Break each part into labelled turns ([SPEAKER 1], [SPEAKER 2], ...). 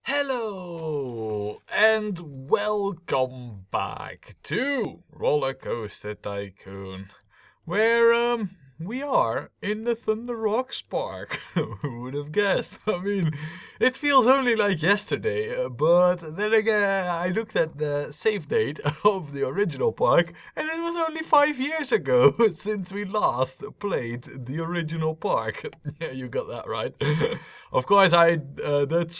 [SPEAKER 1] Hello and welcome back to Rollercoaster Tycoon, where we are in the Thunder Rocks Park. Who would have guessed? I mean, it feels only like yesterday, but then again, I looked at the save date of the original park, and it was only 5 years ago since we last played the original park. Yeah, you got that right. Of course, I did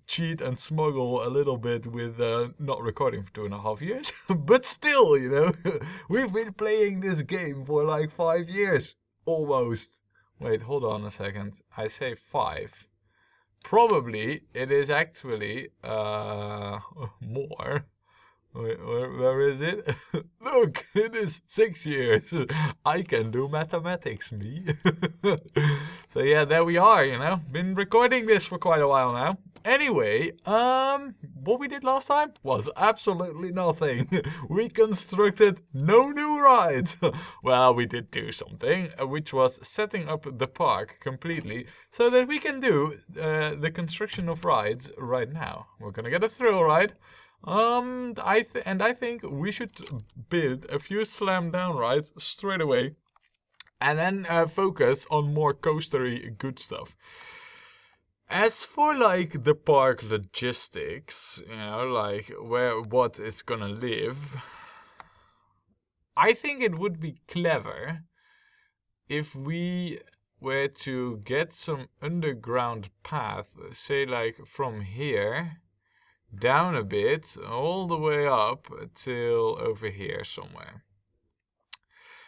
[SPEAKER 1] cheat and smuggle a little bit with not recording for 2.5 years, but still, you know, we've been playing this game for like 5 years. Almost. Wait, hold on a second. I say 5. Probably it is actually more. Wait, where is it? Look, it is 6 years. I can do mathematics, me. So yeah, there we are, you know. Been recording this for quite a while now. Anyway, what we did last time was absolutely nothing. We constructed no new rides. Well, we did do something, which was setting up the park completely so that we can do the construction of rides right now. We're gonna get a thrill ride. I think we should build a few slam down rides straight away, and then focus on more coastery good stuff. As for like the park logistics, you know, like what is gonna live, I think it would be clever if we were to get some underground path, say like from here down a bit, all the way up till over here somewhere.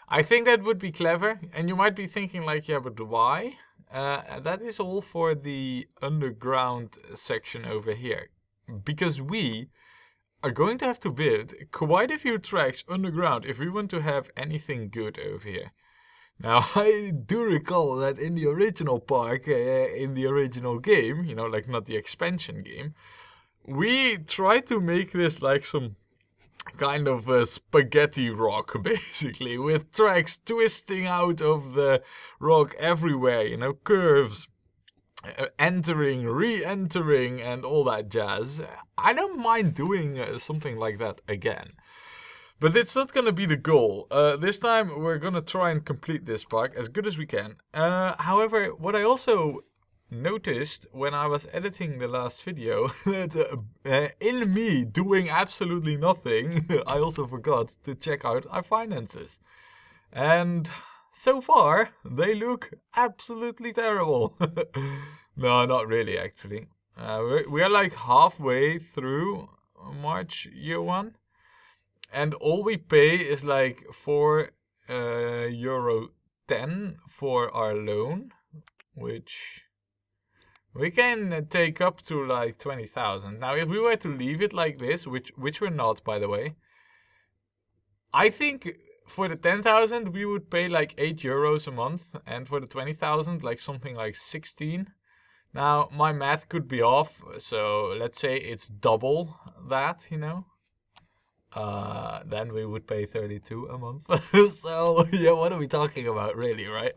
[SPEAKER 1] I think that would be clever, and you might be thinking like, yeah, but why? That is all for the underground section over here, because we are going to have to build quite a few tracks underground if we want to have anything good over here. Now, I do recall that in the original park, in the original game, you know, like not the expansion game, we tried to make this like some kind of a spaghetti rock, basically, with tracks twisting out of the rock everywhere, you know, curves, entering, re-entering, and all that jazz. I don't mind doing something like that again. But it's not going to be the goal. This time we're going to try and complete this park as good as we can. However, what I also noticed when I was editing the last video, that in me doing absolutely nothing, I also forgot to check out our finances. And so far, they look absolutely terrible. No, not really, actually. We are like halfway through March year 1. And all we pay is like €4.10 for our loan, which we can take up to like 20,000. Now, if we were to leave it like this, which we're not, by the way, I think for the 10,000 we would pay like €8 a month, and for the 20,000 like something like 16. Now, my math could be off, so let's say it's double that, you know. Then we would pay 32 a month. So yeah, what are we talking about, really, right?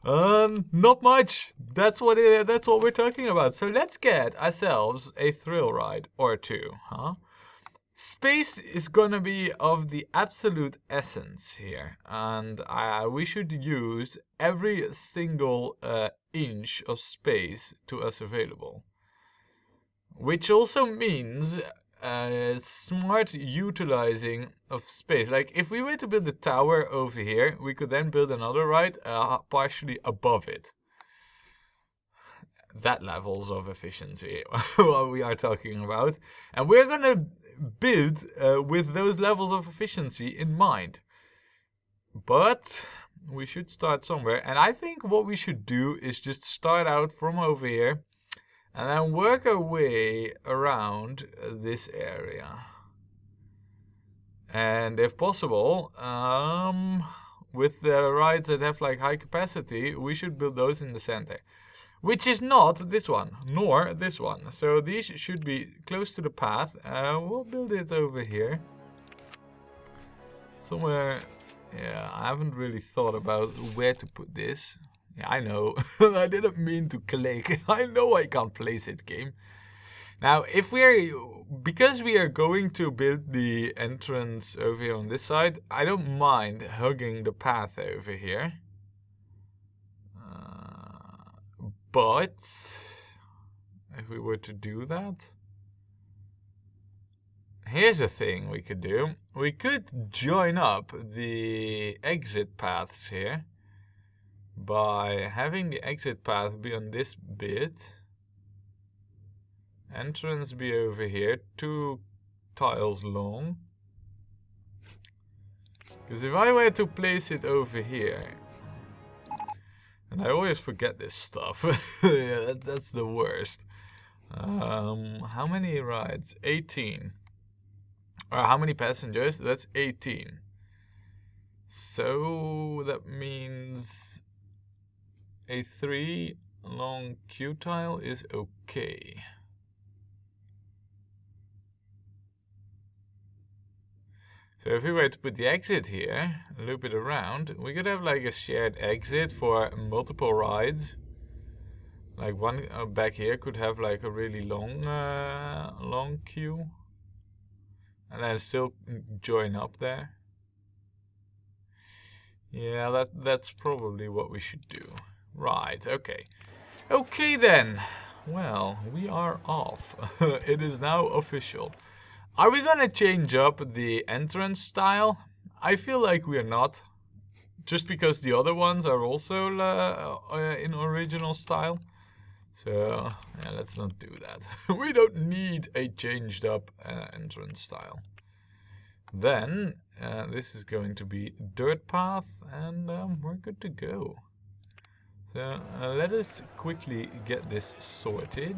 [SPEAKER 1] Not much. That's what we're talking about. So let's get ourselves a thrill ride or two, huh? Space is gonna be of the absolute essence here, and we should use every single inch of space to us available, which also means smart utilizing of space. Like if we were to build a tower over here, we could then build another ride partially above it. That levels of efficiency what we are talking about, and we're gonna build with those levels of efficiency in mind. But we should start somewhere, and I think what we should do is just start out from over here and then work our way around this area. And if possible, with the rides that have like high capacity, we should build those in the center. Which is not this one, nor this one. So these should be close to the path. We'll build it over here. Somewhere, yeah, I haven't really thought about where to put this. Yeah, I know. I didn't mean to click. I know I can't place it, game. Now, because we are going to build the entrance over here on this side, I don't mind hugging the path over here. But if we were to do that, here's a thing we could do. We could join up the exit paths here by having the exit path be on this bit. Entrance be over here, 2 tiles long. Because if I were to place it over here, and I always forget this stuff, yeah, that's the worst. How many rides? 18. Or how many passengers? That's 18. So that means a 3 long queue tile is okay. So if we were to put the exit here, loop it around, we could have like a shared exit for multiple rides. Like one back here could have like a really long queue. And then still join up there. Yeah, that's probably what we should do. Right, okay. Okay then. Well, we are off. It is now official. Are we gonna change up the entrance style? I feel like we are not. Just because the other ones are also in original style. So, yeah, let's not do that. We don't need a changed up entrance style. Then, this is going to be dirt path, and we're good to go. So, let us quickly get this sorted.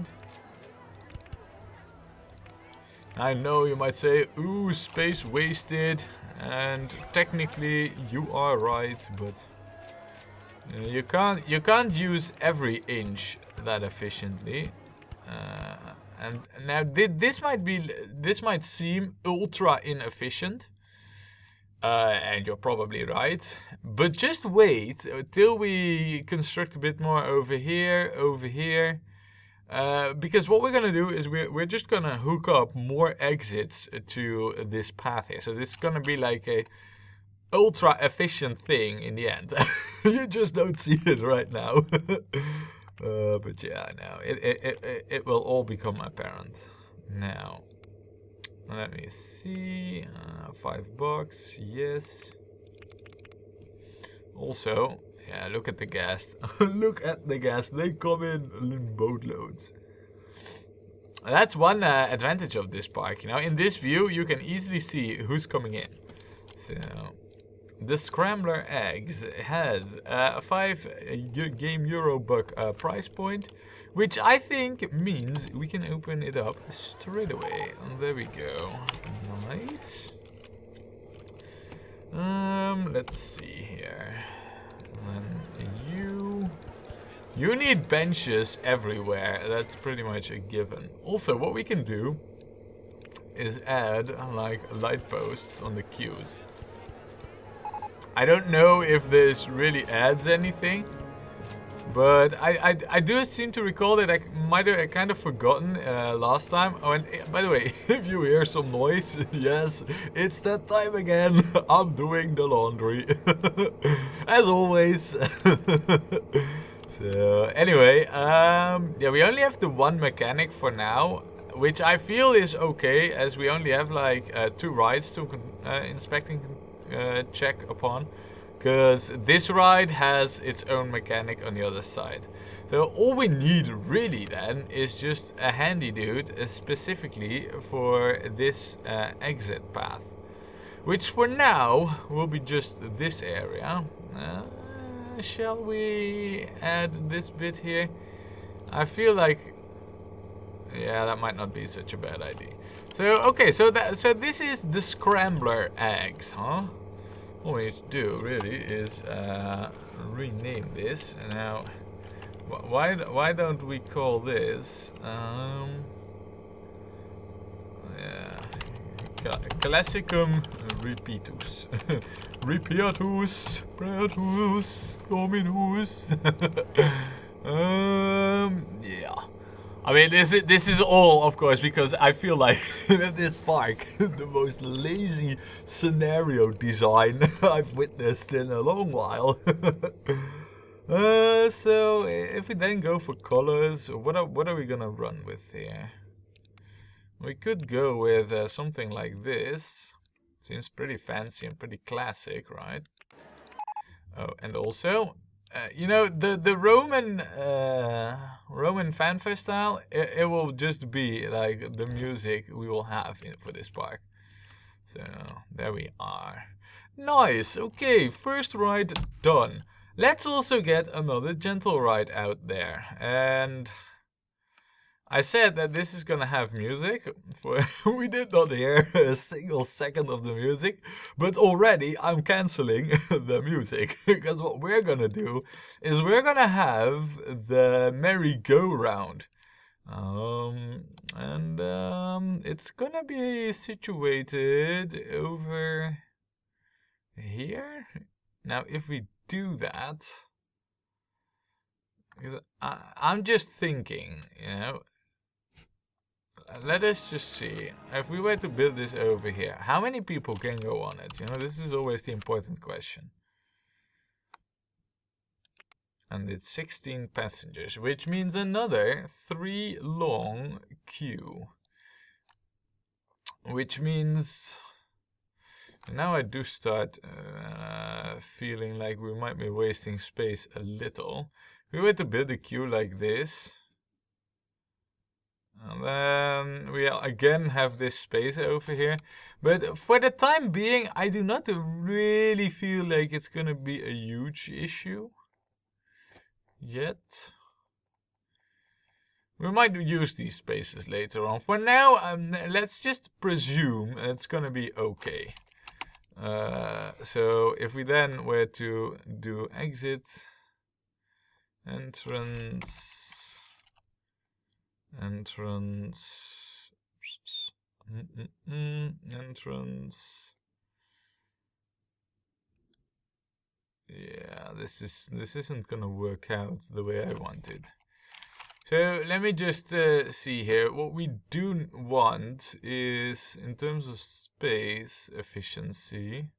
[SPEAKER 1] I know you might say, ooh, space wasted, and technically you are right, but you can't use every inch that efficiently. And now this might seem ultra inefficient, and you're probably right. But just wait till we construct a bit more over here. Because what we're gonna do is we're just gonna hook up more exits to this path here. So this is gonna be like a ultra efficient thing in the end. You just don't see it right now. But yeah, no, it will all become apparent. Now, let me see. $5, yes. Also, yeah, look at the gas. Look at the gas. They come in boatloads. That's one advantage of this park. You know, in this view, you can easily see who's coming in. So, the Scrambler Eggs has a 5 game Eurobuck price point, which I think means we can open it up straight away. And there we go. Nice. Let's see here. And you need benches everywhere. That's pretty much a given. Also, what we can do is add like light posts on the queues. I don't know if this really adds anything, but I do seem to recall that I might have kind of forgotten last time. Oh, and by the way, if you hear some noise, yes, it's that time again. I'm doing the laundry, as always. So anyway, yeah, we only have the one mechanic for now, which I feel is okay, as we only have like 2 rides to inspect and check upon, because this ride has its own mechanic on the other side. So all we need really then is just a handy dude specifically for this exit path, which for now will be just this area. Shall we add this bit here? I feel like, yeah, that might not be such a bad idea. So okay, so this is the Scrambler Eggs, huh? All we need to do really is rename this. Now, why don't we call this Classicum Repeatus. Repeatus, Praetus, Dominus. Yeah. I mean, this is all, of course, because I feel like this park, the most lazy scenario design I've witnessed in a long while. So if we then go for colors, what are we gonna run with here? We could go with something like this. Seems pretty fancy and pretty classic, right? Oh, and also, you know, the Roman fanfare style, it will just be like the music we will have for this park. So there we are. Nice. Okay, first ride done. Let's also get another gentle ride out there. And I said that this is gonna have music. We did not hear a single second of the music, but already I'm canceling the music, because what we're gonna do is we're gonna have the merry-go-round, and it's gonna be situated over here. Now, if we do that, because I'm just thinking, you know. Let us just see. If we were to build this over here, how many people can go on it? You know, this is always the important question. And it's 16 passengers, which means another 3 long queue. Which means... Now I do start feeling like we might be wasting space a little. If we were to build a queue like this... And then we again have this space over here. But for the time being, I do not really feel like it's gonna be a huge issue yet. We might use these spaces later on. For now, let's just presume it's gonna be okay. So if we then were to do exit, entrance, entrance. Yeah, this isn't gonna work out the way I wanted. So let me just see here. What we do want is, in terms of space efficiency,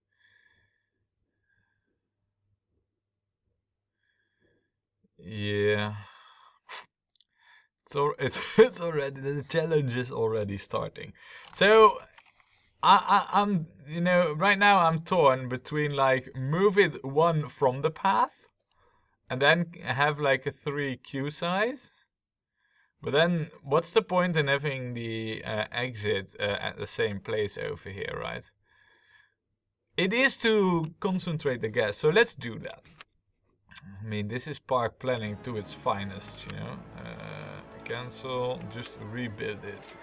[SPEAKER 1] yeah. So it's already, the challenge is already starting. So I'm, you know, right now I'm torn between like move it one from the path and then have like a 3 queue size. But then what's the point in having the exit at the same place over here, right? It is to concentrate the gas, so let's do that. I mean, this is park planning to its finest, you know. Cancel, just rebuild it.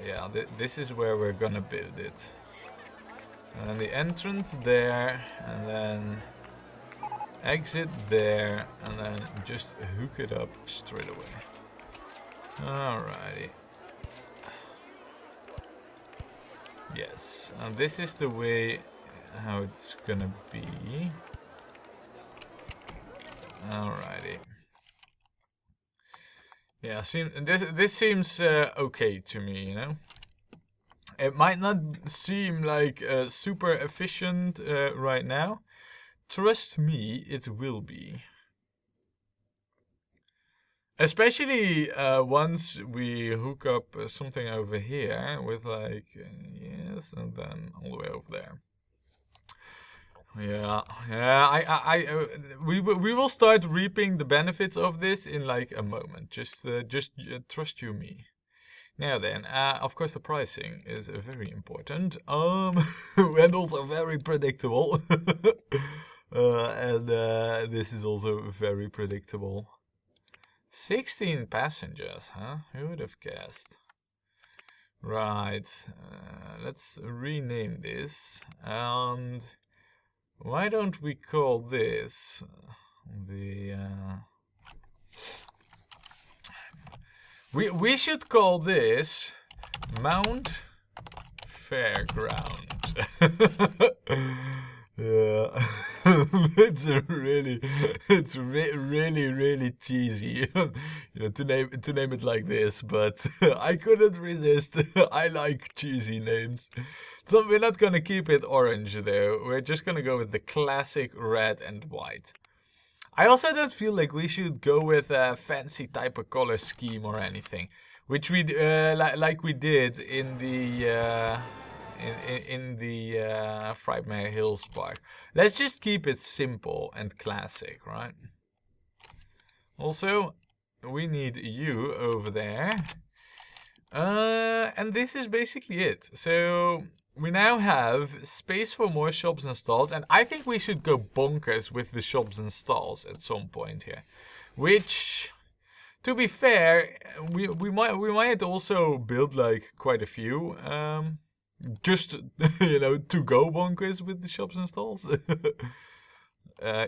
[SPEAKER 1] Yeah, this is where we're gonna build it. And then the entrance there, and then exit there, and then just hook it up straight away. Alrighty. Yes, and this is the way how it's gonna be. Alrighty. Yeah, this seems okay to me, you know. It might not seem like super efficient right now. Trust me, it will be. Especially once we hook up something over here with like, yes, and then all the way over there. Yeah, we will start reaping the benefits of this in like a moment. Just trust you me. Now then, of course the pricing is very important. And also very predictable. And this is also very predictable. 16 passengers, huh? Who would have guessed? Right, let's rename this, and why don't we call this the we should call this Mount Fairground. Yeah. it's really cheesy, you know, to name it like this. But I couldn't resist. I like cheesy names. So we're not gonna keep it orange though. We're just gonna go with the classic red and white. I also don't feel like we should go with a fancy type of color scheme or anything, which we like we did in the Frightmare Hills Park. Let's just keep it simple and classic, right? Also, we need you over there. And this is basically it. So we now have space for more shops and stalls, and I think we should go bonkers with the shops and stalls at some point here. Which, to be fair, we might also build like quite a few. Just, you know, to go bonkers with the shops and stalls.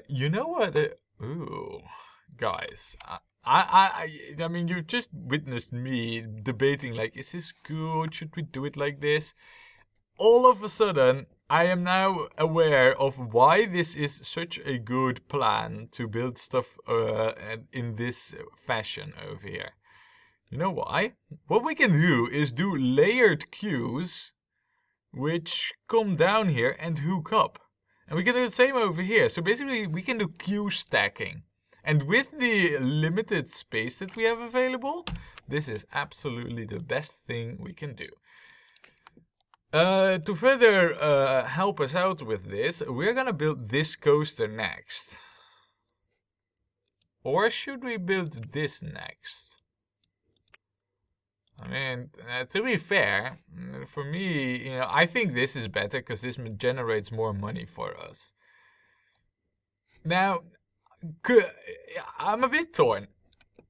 [SPEAKER 1] You know what? Ooh, guys, I mean, you've just witnessed me debating like, is this good? Should we do it like this? All of a sudden, I am now aware of why this is such a good plan to build stuff in this fashion over here. You know why? What we can do is do layered queues which come down here and hook up. And we can do the same over here. So basically we can do queue stacking. And with the limited space that we have available, this is absolutely the best thing we can do. To further help us out with this, we're gonna build this coaster next. Or should we build this next? I mean, to be fair, for me, you know, I think this is better because this generates more money for us. Now, I'm a bit torn.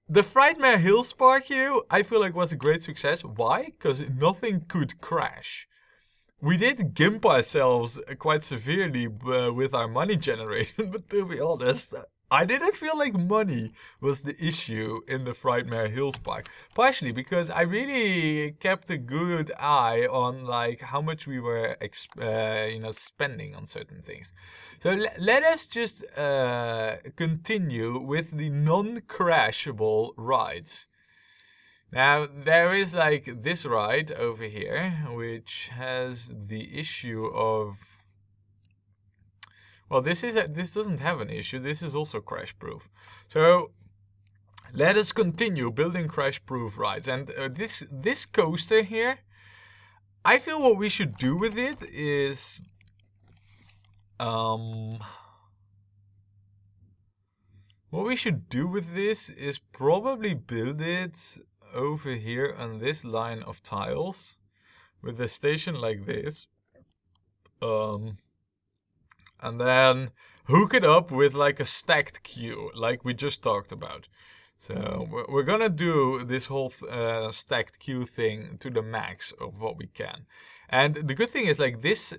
[SPEAKER 1] The Frightmare Hills Park, you know, I feel like was a great success. Why? Because nothing could crash. We did gimp ourselves quite severely with our money generation, but to be honest, I didn't feel like money was the issue in the Frightmare Hills Park. Partially because I really kept a good eye on like how much we were you know, spending on certain things. So let us just continue with the non-crashable rides. Now there is like this ride over here, which has the issue of, well, this doesn't have an issue. This is also crash proof. So let us continue building crash proof rides. And this coaster here, I feel what we should do with it is probably build it over here on this line of tiles with a station like this. And then hook it up with like a stacked queue, like we just talked about. So we're gonna do this whole stacked queue thing to the max of what we can. And the good thing is like this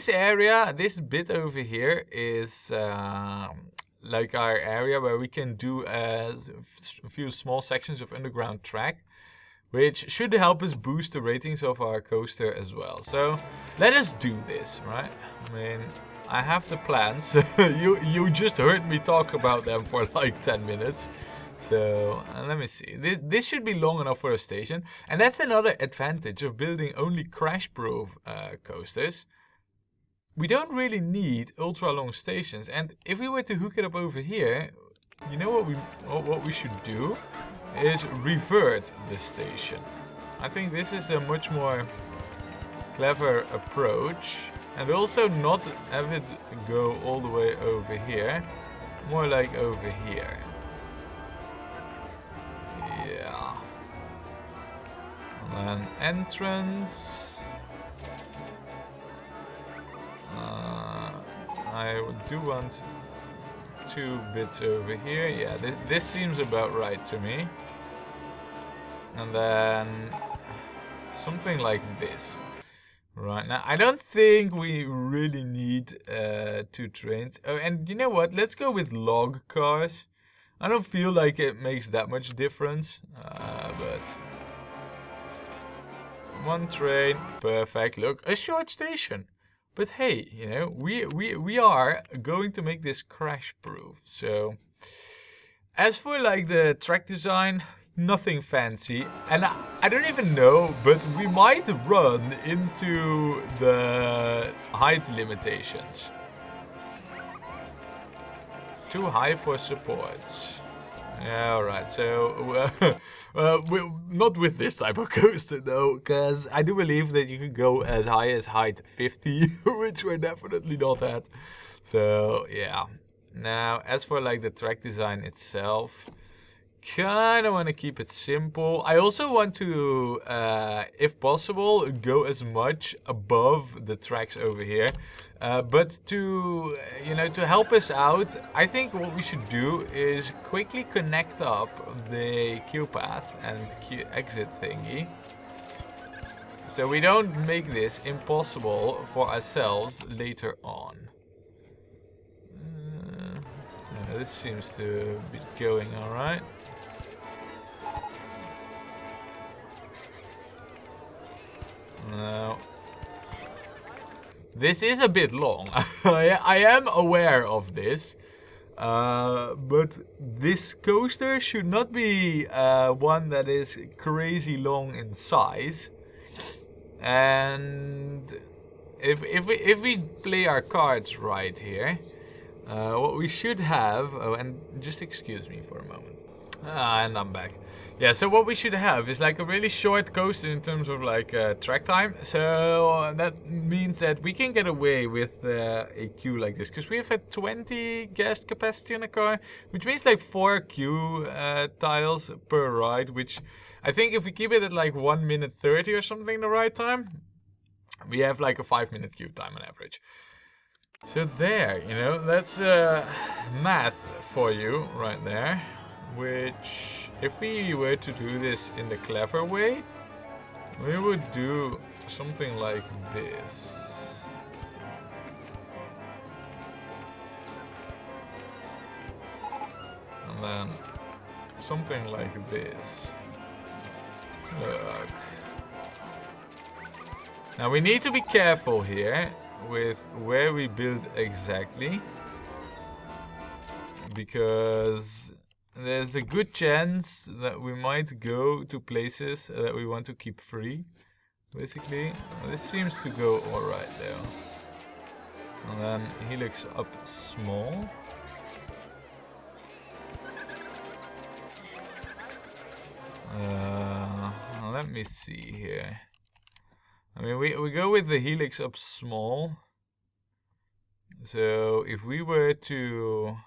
[SPEAKER 1] area, this bit over here is like our area where we can do a few small sections of underground track, which should help us boost the ratings of our coaster as well. So let us do this, right? I mean, I have the plans. you just heard me talk about them for like 10 minutes. So let me see. This should be long enough for a station. And that's another advantage of building only crash-proof coasters. We don't really need ultra-long stations. And if we were to hook it up over here, you know what we should do is revert the station. I think this is a much more clever approach. And also not have it go all the way over here, more like over here. Yeah. And then entrance. I do want 2 bits over here. Yeah, this seems about right to me. And then something like this. Right, now I don't think we really need 2 trains. Oh, and you know what? Let's go with log cars. I don't feel like it makes that much difference, but 1 train, perfect. Look, a short station. But hey, you know, we are going to make this crash proof. So as for like the track design, nothing fancy. And I don't even know, but we might run into the height limitations. Too high for supports. Yeah, alright, so not with this type of coaster though, because I do believe that you can go as high as height 50, which we're definitely not at. So yeah. Now, as for like the track design itself, kind of want to keep it simple. I also want to, if possible, go as much above the tracks over here. But to, you know, to help us out, I think what we should do is quickly connect up the queue path and queue exit thingy. So we don't make this impossible for ourselves later on. This seems to be going alright. No. This is a bit long. I am aware of this. But this coaster should not be one that is crazy long in size. And if we play our cards right here, what we should have... Oh, and just excuse me for a moment. And I'm back. Yeah, so what we should have is like a really short coaster in terms of like track time. So that means that we can get away with a queue like this. Because we have had 20 guest capacity on the car. Which means like 4 queue tiles per ride. Which I think if we keep it at like 1 minute 30 or something the right time, we have like a 5-minute queue time on average. So there, you know, that's math for you right there. Which, if we were to do this in the clever way, we would do something like this. And then something like this. Look. Now we need to be careful here with where we build exactly, because there's a good chance that we might go to places that we want to keep free. Basically, this seems to go alright though. And then helix up small. Let me see here. I mean, we go with the helix up small. So if we were to...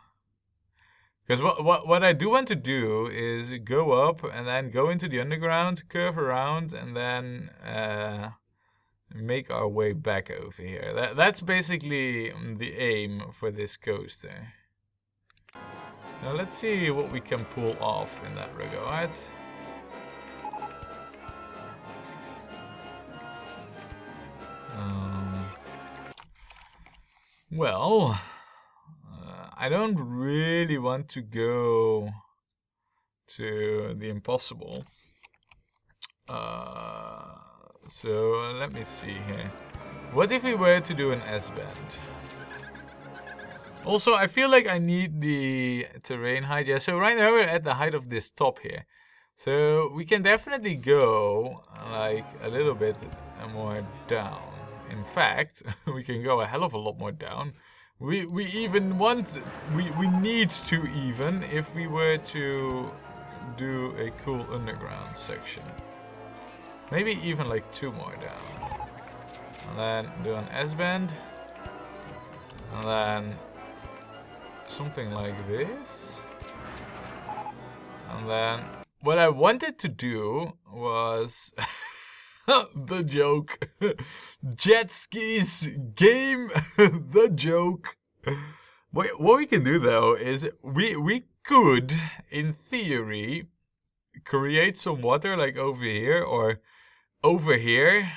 [SPEAKER 1] Because what I do want to do is go up and then go into the underground, curve around, and then make our way back over here. That's basically the aim for this coaster. Now let's see what we can pull off in that regard. Well... I don't really want to go to the impossible. So let me see here. What if we were to do an S-bend? Also, I feel like I need the terrain height. Yeah, so right now we're at the height of this top here. So we can definitely go like a little bit more down. In fact, we can go a hell of a lot more down. We even want, we need to even, if we were to do a cool underground section. Maybe even like 2 more down. And then do an S-bend. And then something like this. And then what I wanted to do was... the joke. Jet skis game. The joke. What we can do though is we could, in theory, create some water like over here or over here.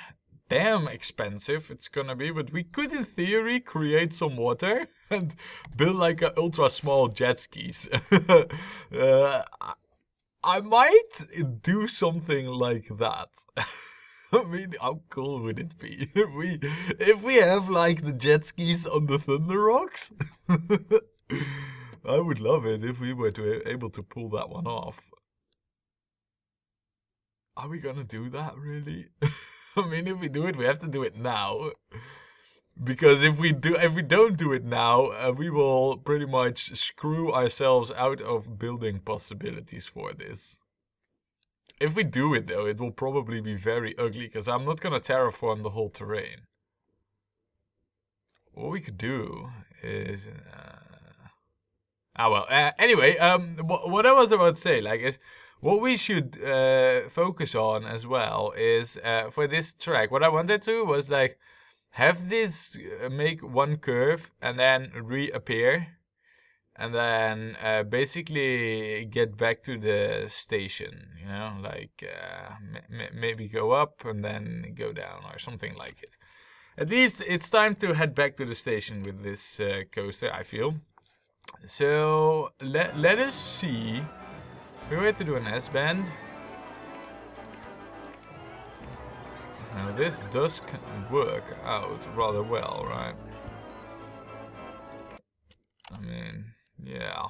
[SPEAKER 1] Damn expensive it's gonna be, but we could in theory create some water and build like a ultra small jet skis. I might do something like that. I mean, how cool would it be if we have like the jet skis on the Thunder Rocks? I would love it if we were able to pull that one off. Are we gonna do that really? I mean, if we do it, we have to do it now. Because if we don't do it now, we will pretty much screw ourselves out of building possibilities for this. If we do it though, it will probably be very ugly because I'm not gonna terraform the whole terrain. What we could do is, anyway, what I was about to say, like, is what we should focus on as well is for this track. What I wanted to was like have this make one curve and then reappear. And then basically get back to the station, you know, like maybe go up and then go down or something like it. At least it's time to head back to the station with this coaster, I feel. So let us see. We were to do an S-bend. Now this does work out rather well, right? I mean... yeah.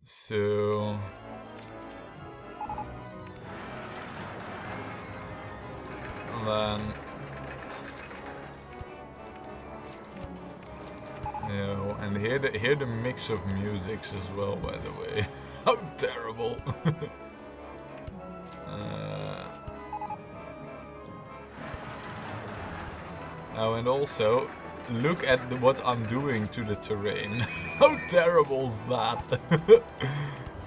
[SPEAKER 1] So then, you know, and hear the mix of musics as well. By the way, how terrible! Oh, and also. Look at what I'm doing to the terrain. How terrible is that?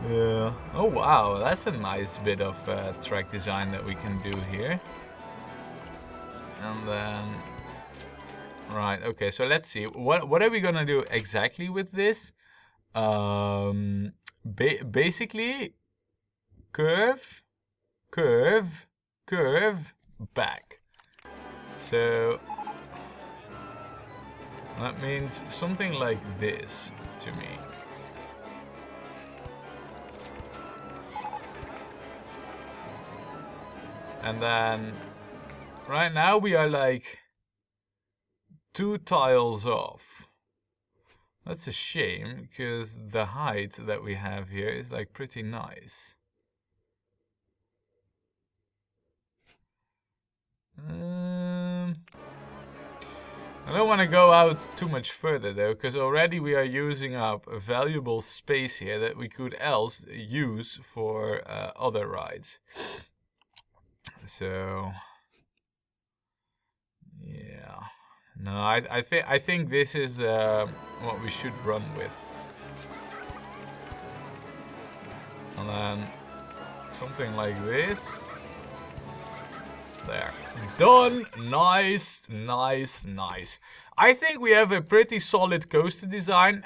[SPEAKER 1] Yeah. Oh wow, that's a nice bit of track design that we can do here. And then, right, okay. So let's see. What are we gonna do exactly with this? Basically, curve, curve, curve, back. So. That means something like this to me. And then right now we are like 2 tiles off. That's a shame because the height that we have here is like pretty nice. I don't want to go out too much further though, because already we are using up a valuable space here that we could else use for other rides. So, yeah, no, I think this is what we should run with, and then something like this. There. Done. Nice, nice, nice. I think we have a pretty solid coaster design.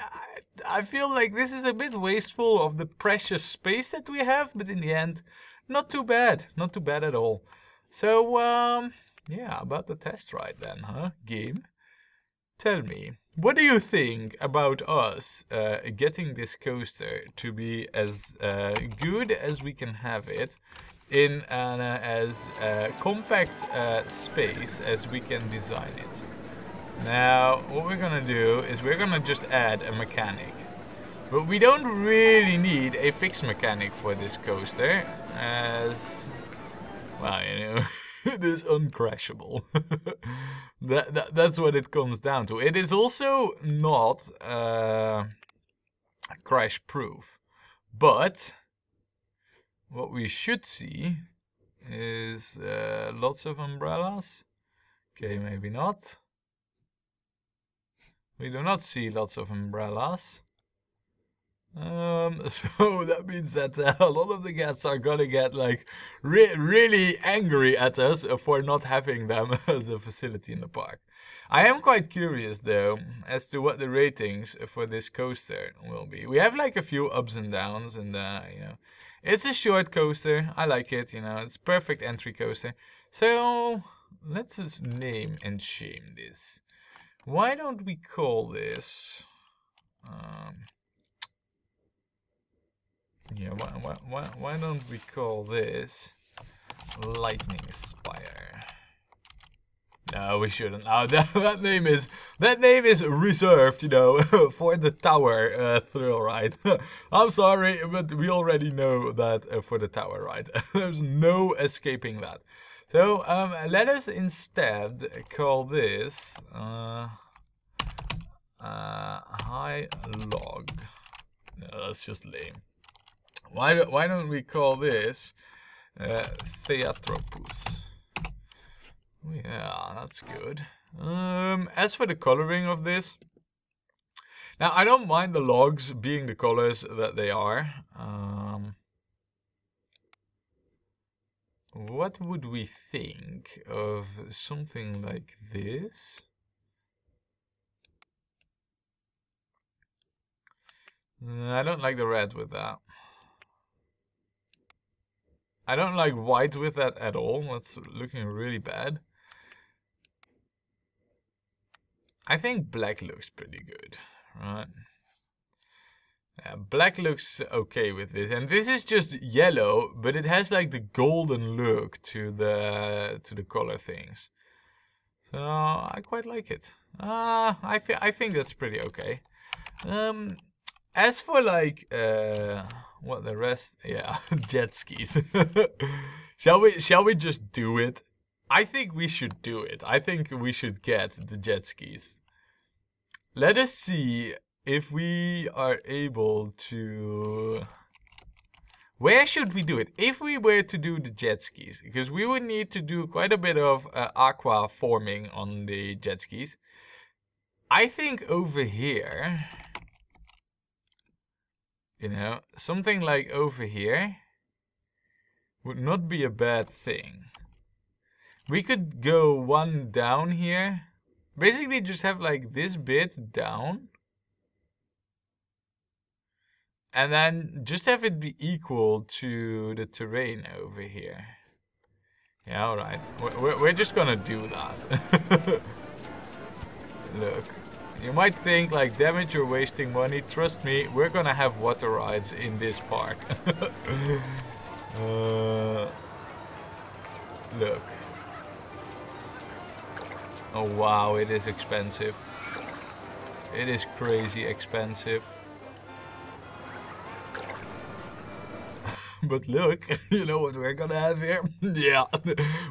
[SPEAKER 1] I feel like this is a bit wasteful of the precious space that we have, but in the end, not too bad. Not too bad at all. So, yeah, about the test ride then, huh? Game. Tell me, what do you think about us getting this coaster to be as good as we can have it in an as compact space as we can design it? Now, what we're gonna do is we're gonna just add a mechanic. But we don't really need a fixed mechanic for this coaster, as, well, you know, it is uncrashable. That's what it comes down to. It is also not crash proof, but what we should see is lots of umbrellas. Okay, maybe not. We do not see lots of umbrellas. So that means that a lot of the guests are gonna get like really angry at us for not having them as a facility in the park. I am quite curious though as to what the ratings for this coaster will be. We have like a few ups and downs, and you know, it's a short coaster. I like it. You know, it's perfect entry coaster. So let's just name and shame this. Why don't we call this? Yeah, why don't we call this Lightning Spire. No, we shouldn't. Oh, that name is reserved, you know, for the tower thrill ride. I'm sorry, but we already know that for the tower ride. There's no escaping that. So let us instead call this high log. No, that's just lame. Why don't we call this Theatropus? Oh, yeah, that's good. As for the coloring of this, now I don't mind the logs being the colors that they are. What would we think of something like this? I don't like the red with that. I don't like white with that at all. That's looking really bad. I think black looks pretty good, right? Yeah, black looks okay with this, and this is just yellow, but it has like the golden look to the color things. So I quite like it. I think that's pretty okay. As for like what the rest, yeah, jet skis. Shall we just do it? I think we should do it. I think we should get the jet skis. Let us see if we are able to... Where should we do it? If we were to do the jet skis, because we would need to do quite a bit of aqua forming on the jet skis. I think over here, you know, something like over here would not be a bad thing. We could go one down here. Basically just have like this bit down. And then just have it be equal to the terrain over here. Yeah, alright. We're just gonna do that. Look. You might think like, damn it, you're wasting money. Trust me, we're gonna have water rides in this park. Look. Oh wow, it is expensive. It is crazy expensive. But look, you know what we're gonna have here? Yeah,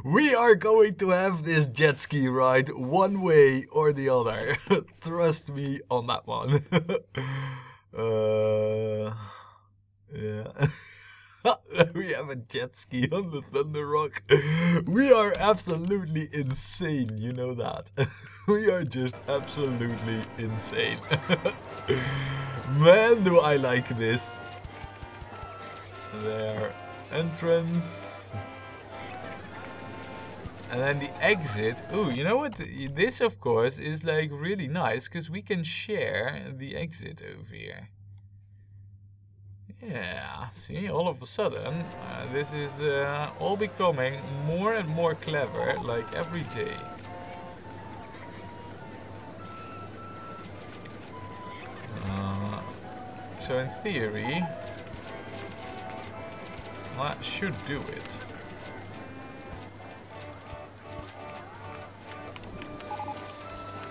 [SPEAKER 1] we are going to have this jet ski ride one way or the other. Trust me on that one. Yeah. We have a jet ski on the Thunder Rock. We are absolutely insane, you know that. We are just absolutely insane. Man, do I like this. There, entrance. And then the exit. Ooh, you know what? This, of course, is like really nice because we can share the exit over here. Yeah, see, all of a sudden, this is all becoming more and more clever, like every day. So in theory, that should do it.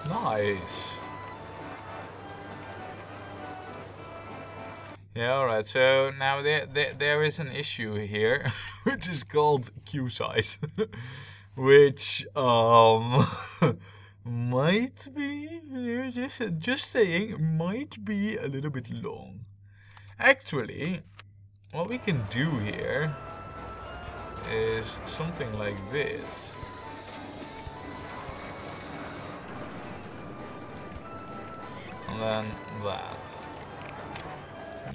[SPEAKER 1] Nice. Yeah, alright, so now there is an issue here, which is called queue size. Which, might be, just saying, might be a little bit long. Actually, what we can do here is something like this. And then that.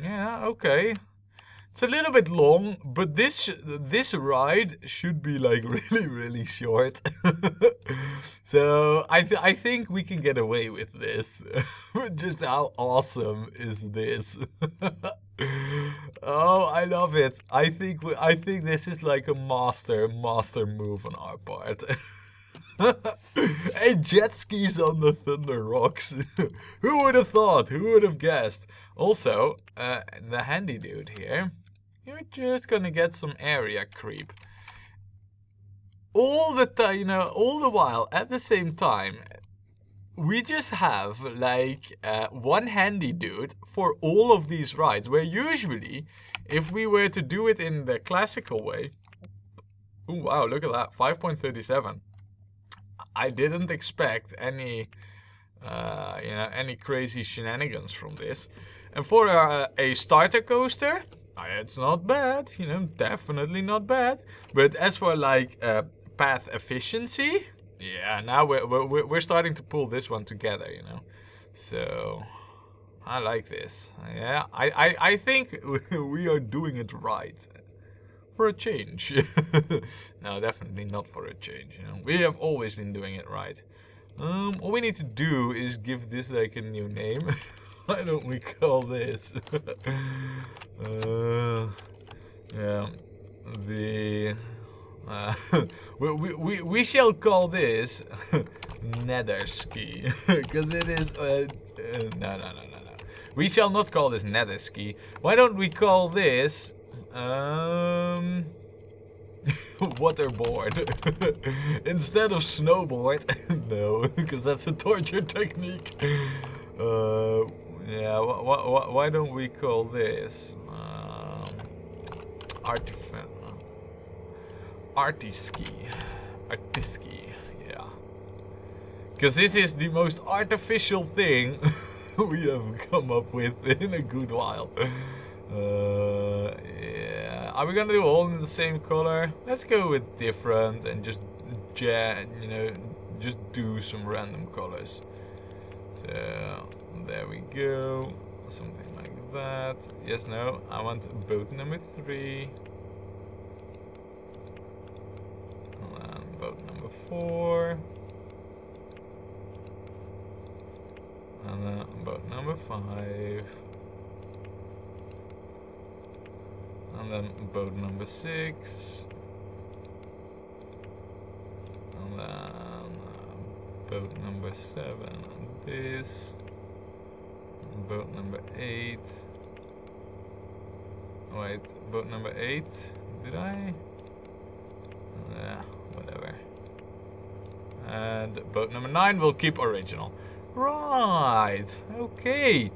[SPEAKER 1] Yeah, okay. It's a little bit long, but this ride should be like really short. So I think we can get away with this. Just how awesome is this? Oh, I love it. I think this is like a master move on our part. Hey, jet skis on the Thunder Rocks. Who would have thought? Who would have guessed? Also, the handy dude here, you're just gonna get some area creep. all the time, you know, all the while, at the same time, we just have like one handy dude for all of these rides, where usually, if we were to do it in the classical way, oh wow, look at that, 5.37. I didn't expect any, you know, any crazy shenanigans from this. And for a starter coaster, it's not bad, you know, definitely not bad. But as for like path efficiency, yeah, now we're starting to pull this one together, you know. So I like this. Yeah, I think we are doing it right. For a change. No, definitely not for a change, you know. We have always been doing it right. All we need to do is give this like a new name. Why don't we call this? Yeah, the we shall call this Netherski, because it is no. We shall not call this Netherski. Why don't we call this waterboard instead of snowboard? No, because that's a torture technique. Yeah, why don't we call this Artiski, yeah. Because this is the most artificial thing we have come up with in a good while. Yeah. Are we gonna do all in the same color? Let's go with different and just, you know, just do some random colors. So there we go. Something like that. Yes, no. I want boat number 3. And then boat number 4. And then boat number 5. And then boat number 6. And then boat number 7. This. Boat number 8. Wait, boat number 8. Did I? Yeah, whatever. And boat number 9 will keep original. Right, okay.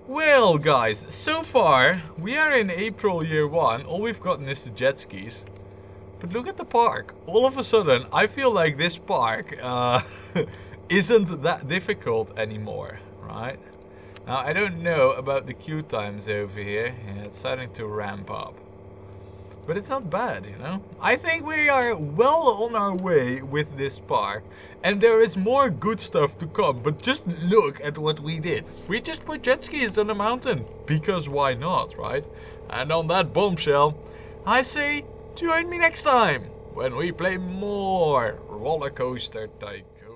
[SPEAKER 1] Well, guys, so far we are in April year 1. All we've gotten is the jet skis. But look at the park. All of a sudden, I feel like this park isn't that difficult anymore, right? Now, I don't know about the queue times over here. Yeah, it's starting to ramp up. But it's not bad, you know? I think we are well on our way with this park. And there is more good stuff to come. But just look at what we did. We just put jet skis on the mountain. Because why not, right? And on that bombshell, I say, join me next time when we play more Rollercoaster Tycoon.